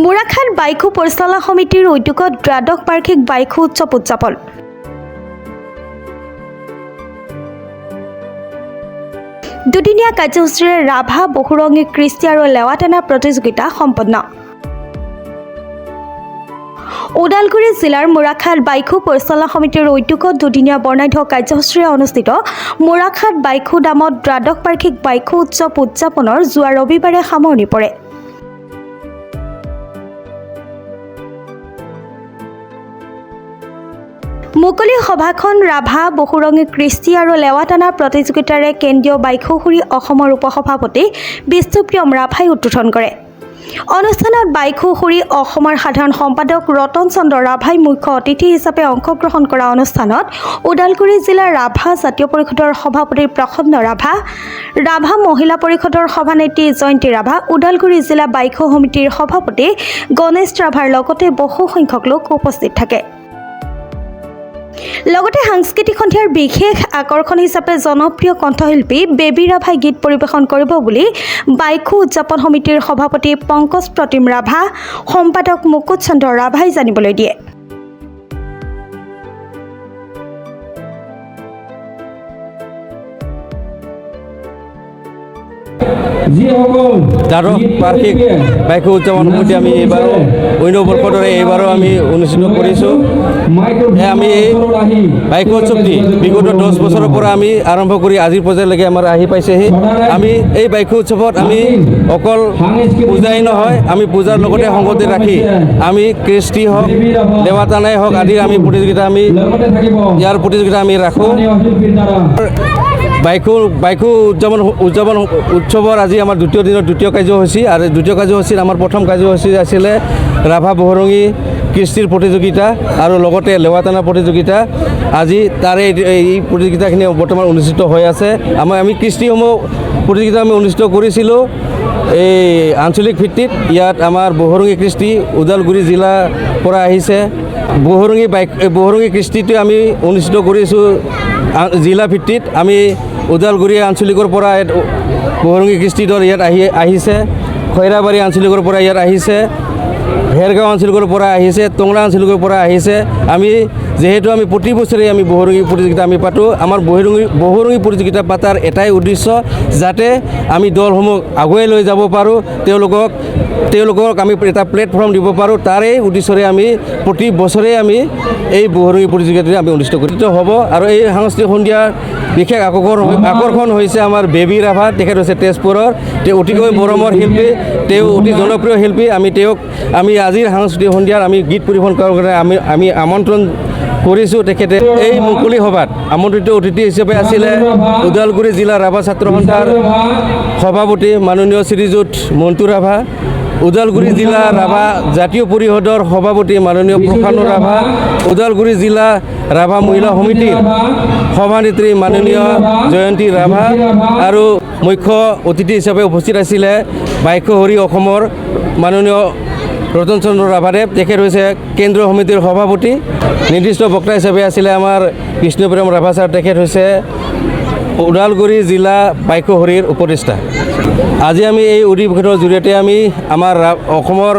মুৰাখাত বাইকু পৰিচালনা সমিতিৰ উদ্যোগত দ্বাদশ বাৰ্ষিক বাইকু উৎসৱ উদযাপন। দুদিনীয়া কাৰ্যসূচীৰে ৰাভা বহুৰঙী কৃষ্টি আৰু লেৱাটানা প্ৰতিযোগিতা সম্পন্ন। ওদালগুৰি জিলাৰ মুৰাখাত বাইকু পৰিচালনা সমিতিৰ উদ্যোগত দুদিনীয়া বৰ্ণাঢ্য কাৰ্যসূচীৰে অনুষ্ঠিত মুৰাখাত বাইকু দামত দ্বাদশ বাৰ্ষিক বাইকু উৎসৱ উদযাপনৰ যোৱা ৰবিবাৰে সামৰণি পৰে। মুকলি সভাখন ৰাভা বহুৰঙী কৃষ্টি আৰু লেৱাটানা প্ৰতিযোগিতাৰে কেন্দ্ৰীয় বাইকুহুৰি অসমৰ উপসভাপতি বিষ্ণুপ্ৰিয়ম ৰাভাই উদ্বোধন কৰে। অনুষ্ঠানত বাইকুহুৰি অসমৰ সাধাৰণ সম্পাদক ৰতন চন্দ্ৰ ৰাভাই মুখ্য অতিথি হিচাপে অংশগ্ৰহণ কৰা অনুষ্ঠানত ওদালগুৰি জিলাৰ ৰাভা জাতীয় পৰিষদৰ সভাপতি প্ৰসন্ন ৰাভা, ৰাভা মহিলা পৰিষদৰ সভানেত্ৰী জয়ন্তী ৰাভা, ওদালগুৰি জিলা বাইকু সমিতিৰ সভাপতি গণেশ ৰাভাৰ লগতে বহু সংখ্যক লোক উপস্থিত থাকে। লগতে সাংস্কৃতিক সন্ধিয়াৰ বিশেষ আকৰ্ষণ হিচাপে জনপ্ৰিয় কণ্ঠশিল্পী বেবী ৰাভাই গীত পৰিৱেশন কৰিব বুলি বাইকু উদযাপন সমিতিৰ সভাপতি পংকজ প্ৰতিম ৰাভা, সম্পাদক মুকুট চন্দ্ৰ ৰাভাই জানিবলৈ দিয়ে। দ্বাদশ বাৰ্ষিক বাইকু উদযাপন সমিতি আমি এইবাৰো অন্য বৰ্ষৰ দৰে এইবাৰো আমি অনুষ্ঠিত কৰিছোঁ। আমি এই বাইকু উৎসৱটি বিগত 10 বছৰৰ পৰা আমি আৰম্ভ কৰি আজিৰ পৰ্যায়লৈকে আমাৰ আহি পাইছেহি। আমি এই বাইকু উৎসৱত আমি অকল পূজাই নহয়, আমি পূজাৰ লগতে সংগতি ৰাখি আমি কৃষ্টি হওক, লেৱাটানাই হওক আদিৰ আমি প্ৰতিযোগিতা আমি ৰাখোঁ। বাইকু উদযাপন উৎসৱৰ আজি আমাৰ দ্বিতীয় দিনৰ দ্বিতীয় কাৰ্যসূচী, আৰু দ্বিতীয় কাৰ্যসূচীত আমাৰ প্ৰথম কাৰ্যসূচী আছিলে ৰাভা বহুৰঙী কৃষ্টিৰ প্ৰতিযোগিতা আৰু লগতে লেৱাটানা প্ৰতিযোগিতা। আজি তাৰে এই প্ৰতিযোগিতাখিনি বৰ্তমান অনুষ্ঠিত হৈ আছে। আমি কৃষ্টিসমূহ প্ৰতিযোগিতা আমি অনুষ্ঠিত কৰিছিলোঁ এই আঞ্চলিক ভিত্তিত। ইয়াত আমাৰ বহুৰঙী কৃষ্টি ওদালগুৰি জিলাৰ পৰা আহিছে। বহুৰঙী কৃষ্টিটো আমি অনুষ্ঠিত কৰিছোঁ জিলা ভিত্তিত। আমি ওদালগুৰি আঞ্চলিকৰ পৰা বহুৰঙী কৃষ্টি দল ইয়াত আহিছে, খৈৰাবাৰী আঞ্চলিকৰ পৰা ইয়াত আহিছে, ভেৰগাঁও আঞ্চলিকৰ পৰা আহিছে, টংৰা আঞ্চলিকৰ পৰা আহিছে। আমি যিহেতু আমি প্ৰতি বছৰে আমি বহুৰঙী প্ৰতিযোগিতা আমি পাতোঁ। আমাৰ বহুৰঙী প্ৰতিযোগিতা পাতাৰ এটাই উদ্দেশ্য, যাতে আমি দলসমূহ আগুৱাই লৈ যাব পাৰোঁ, তেওঁলোকক আমি এটা প্লেটফৰ্ম দিব পাৰোঁ। তাৰেই উদ্দেশ্যৰে আমি প্ৰতি বছৰে আমি এই বহুৰঙী প্ৰতিযোগিতাটো আমি অনুষ্ঠিত কৰি হ'ব। আৰু এই সাংস্কৃতিক সন্ধিয়াৰ বিশেষ আকৰ্ষণ হৈছে আমাৰ বেবী ৰাভা। তেখেত হৈছে তেজপুৰৰ, তেওঁ অতিকৈ মৰমৰ শিল্পী, তেওঁ অতি জনপ্ৰিয় শিল্পী। আমি আজিৰ সাংস্কৃতিক সন্ধিয়াৰ আমি গীত পৰিৱেশন কৰাৰ কাৰণে আমি আমন্ত্ৰণ কৰিছোঁ। তেখেতে এই মুকলি সভাত আমন্ত্ৰিত অতিথি হিচাপে আছিলে ওদালগুৰি জিলা ৰাভা ছাত্ৰ সন্থাৰ সভাপতি মাননীয় শ্ৰীযুত মন্টু ৰাভা, ওদালগুৰি জিলা ৰাভা জাতীয় পৰিষদৰ সভাপতি মাননীয় প্ৰসন্ন ৰাভা, ওদালগুৰি জিলা ৰাভা মহিলা সমিতিৰ সভানেত্ৰী মাননীয় জয়ন্তী ৰাভা, আৰু মুখ্য অতিথি হিচাপে উপস্থিত আছিলে বাইকুহুৰি অসমৰ মাননীয় ৰতন চন্দ্ৰ ৰাভাদেৱ। তেখেত হৈছে কেন্দ্ৰীয় সমিতিৰ সভাপতি। নিৰ্দিষ্ট বক্তা হিচাপে আছিলে আমাৰ বিষ্ণুপ্ৰিয়ম ৰাভা ছাৰ। তেখেত হৈছে ওদালগুৰি জিলা বাইকুহুৰিৰ উপদেষ্টা। আজি আমি এই অধিৱেশনৰ জৰিয়তে আমি আমাৰ অসমৰ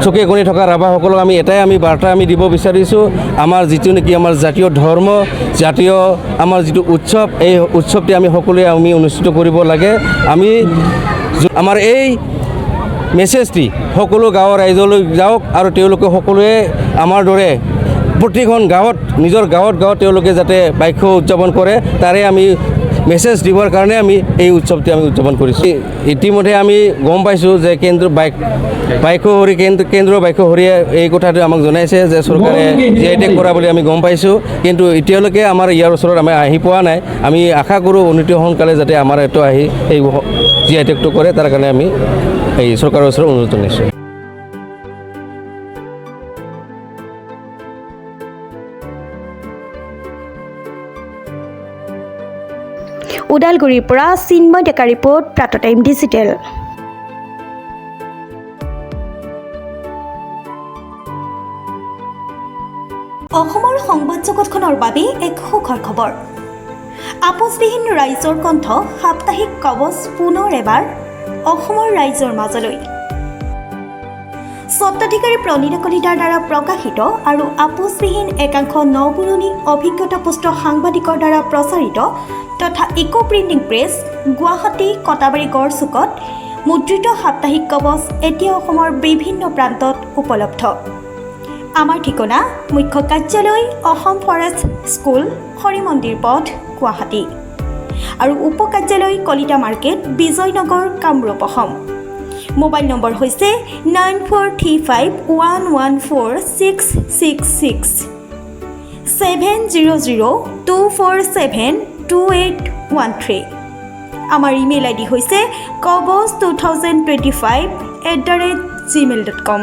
চুকে কোণে থকা ৰাভাসকলক আমি এটাই বাৰ্তা আমি দিব বিচাৰিছোঁ। আমাৰ যিটো নেকি আমাৰ জাতীয় ধৰ্ম, জাতীয় আমাৰ যিটো উৎসৱ, এই উৎসৱটি আমি সকলোৱে অনুষ্ঠিত কৰিব লাগে। আমাৰ এই মেছেজটি সকলো গাঁৱৰ ৰাইজলৈ যাওক, আৰু তেওঁলোকে সকলোৱে আমাৰ দৰে প্ৰতিখন গাঁৱত নিজৰ গাঁৱত তেওঁলোকে যাতে বাইকু উদযাপন কৰে, তাৰে আমি মেছেজ দিবৰ কাৰণে আমি এই উৎসৱটি আমি উদযাপন কৰিছোঁ। ইতিমধ্যে আমি গম পাইছোঁ যে কেন্দ্ৰীয় বাইকুহুৰিয়ে এই কথাটো আমাক জনাইছে যে চৰকাৰে GI টেগ কৰা বুলি আমি গম পাইছোঁ, কিন্তু এতিয়ালৈকে আমাৰ ইয়াৰ ওচৰত আমি আহি পোৱা নাই। আমি আশা কৰোঁ অতি সোনকালে যাতে আমাৰ এইটো আহি এই GI টেগটো কৰে, তাৰ কাৰণে আমি এই চৰকাৰৰ ওচৰত অনুৰোধ জনাইছোঁ। ওদালগুৰিৰ পৰা চিন্ময় ডেকা ৰিপৰ্ট, প্ৰাতঃ টাইম ডিজিটেল। অসমৰ সংবাদ জগতখনৰ বাবে এক সুখৰ খবৰ। আপোচবিহীন ৰাইজৰ কণ্ঠ সাপ্তাহিক কৱচ পুনৰ এবাৰ অসমৰ ৰাইজৰ মাজলৈ। স্বত্বাধিকাৰী প্ৰণীতা কলিতাৰ দ্বাৰা প্ৰকাশিত আৰু আপোচবিহীন একাংশ নপুৰণি অভিজ্ঞতাপুষ্ট সাংবাদিকৰ দ্বাৰা প্ৰচাৰিত তথা eco printing press Guwahati Katabari গড়চুকত মুদ্ৰিত সাপ্তাহিক কবচ এতিয়া অসমৰ বিভিন্ন প্ৰান্তত উপলব্ধ। আমাৰ ঠিকনা মুখ্য কাৰ্যালয় অসম ফৰেষ্ট স্কুল হৰি মন্দিৰ পথ গুৱাহাটী আৰু উপ কাৰ্যালয় Kalita market Bijoynagar Kamrup Assam. Mobile number হৈছে 9435114666 7002472813। আমাৰ ইমেইল আইডি হৈছে kobos2025@gmail.com।